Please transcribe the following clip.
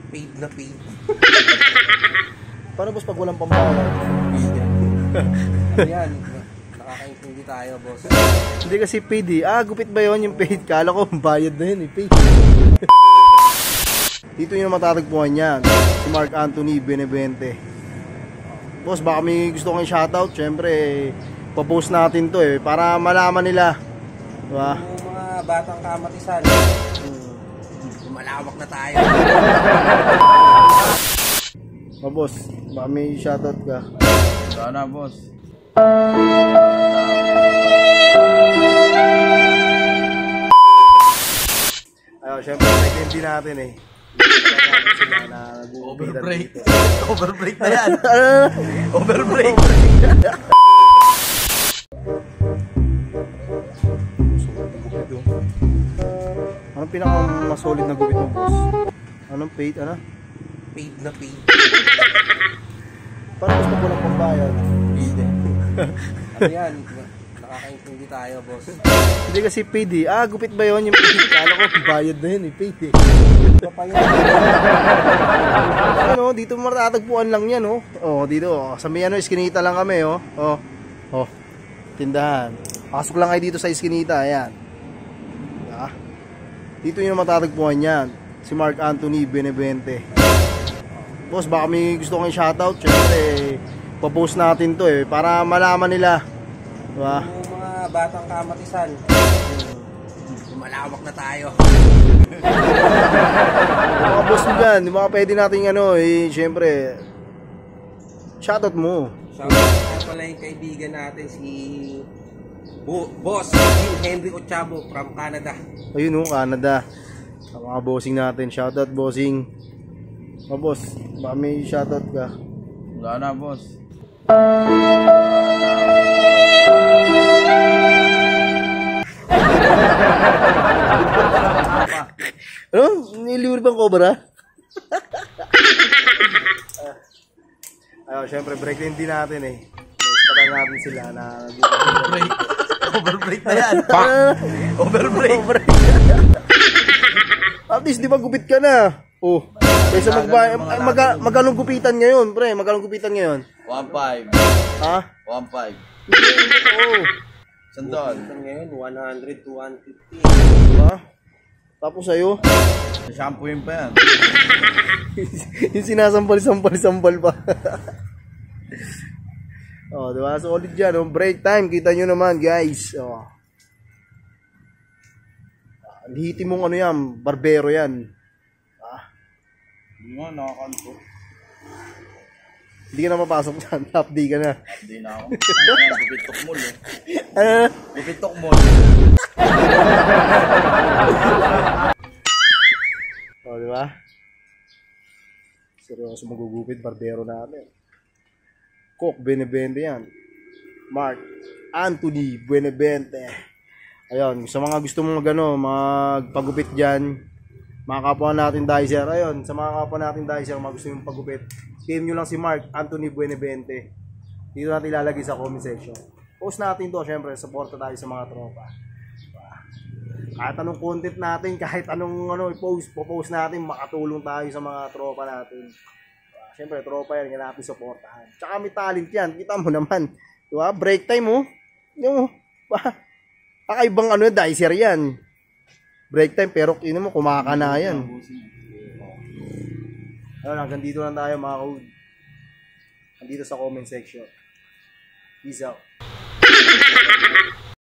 Paid na paid. Paano boss pag walang pambayad? Ano yan? Nakakaintindi tayo, boss. Hindi kasi paid eh. Gupit ba yun yung paid? Kala ko bayad na yun eh, paid. Dito yung matatagpuan yan. Si Mark Anthony Benevente. Boss, baka may gusto kong shoutout. Siyempre, papost natin to eh. Para malaman nila. Diba? Yung mga batang kamatisan. Malawak na tayo. Boss, baka may shoutout ka. Sana, boss. Ayun, syempre, naitindi natin eh. Overbreak. Overbreak na yan. Overbreak. Anong pinaka-solid na gupit mo, boss? Anong paid? Ano? Paid na paid. Paano gusto ko lang pambayad? Ano yan? Nakakaintindi tayo, boss. Hindi kasi paid eh. Gupit ba yun yung paid? Kala ko bayad na yun eh, paid eh. Ano, dito matatagpuan lang yan, oh. Oh, dito, oh. Sa may ano, iskinita lang kami, oh. Oh. Oh. Tindahan. Pasok lang kayo dito sa iskinita, ayan. Dito yung matatagpuan yan. Si Mark Anthony Benevente. Boss, baka may gusto kong shoutout. Siyempre, papost natin to eh. Para malaman nila. Diba? Yung mga batang kamatisan. Malawak na tayo. Yung mga boss mo dyan, yung mga pwede natin ano eh, siyempre, shoutout mo. Shoutout pala yung kaibigan natin si Boss Henry Ochabo from Canada. Ayun oh, Canada. Sa mga bossing natin, shoutout bossing. Mga boss, baka may shoutout ka. Wala na, boss. Ano? Niliwin bang cobra? Ayun, syempre break din natin eh. Patay natin sila na Overbreak. Overbreak na yan. Overbreak. At least di ba gupit ka na? Oh. Kaysa magkalong gupitan ngayon, pre. Magkalong gupitan ngayon. 1.5. Ha? 1.5. Hindi, oo. Sandal. Ngayon, 100 to 150. Diba? Tapos sa'yo, Shampooin pa yan. yung sinasampal pa. Oh, diba? Solid yan. Oh. Break time. Kita nyo naman, guys. Oh. Lihiti mong ano yan. Barbero yan. Hindi nga, nakakanto. Hindi ka na mapasok dyan. Half day ka na. Hindi na ako. Gupitok mall eh. Gupitok mall. Oh, diba? Seryoso magugupit. Barbero natin. Cook Benevente yan. Mark Anthony Benevente. Ayun, sa mga gusto mong magpagupit dyan, mga kapwa natin dicer, ayun, sa mga kapwa natin dicer, mga gusto mong pagupit, PM nyo lang si Mark Anthony Benevente. Dito natin ilalagay sa comment section. Post natin to, syempre, supporta tayo sa mga tropa. Kahit anong content natin, kahit anong post natin, makatulong tayo sa mga tropa natin. Siyempre, tropa yan, nga natin supportahan. Tsaka may talent yan, kita mo naman. Diba? Break time mo. Kakaibang dicer yan. Break time, pero kino mo, kumakana yan. Ayun, hanggang dito lang tayo mga code. Nandito sa comment section. Peace out.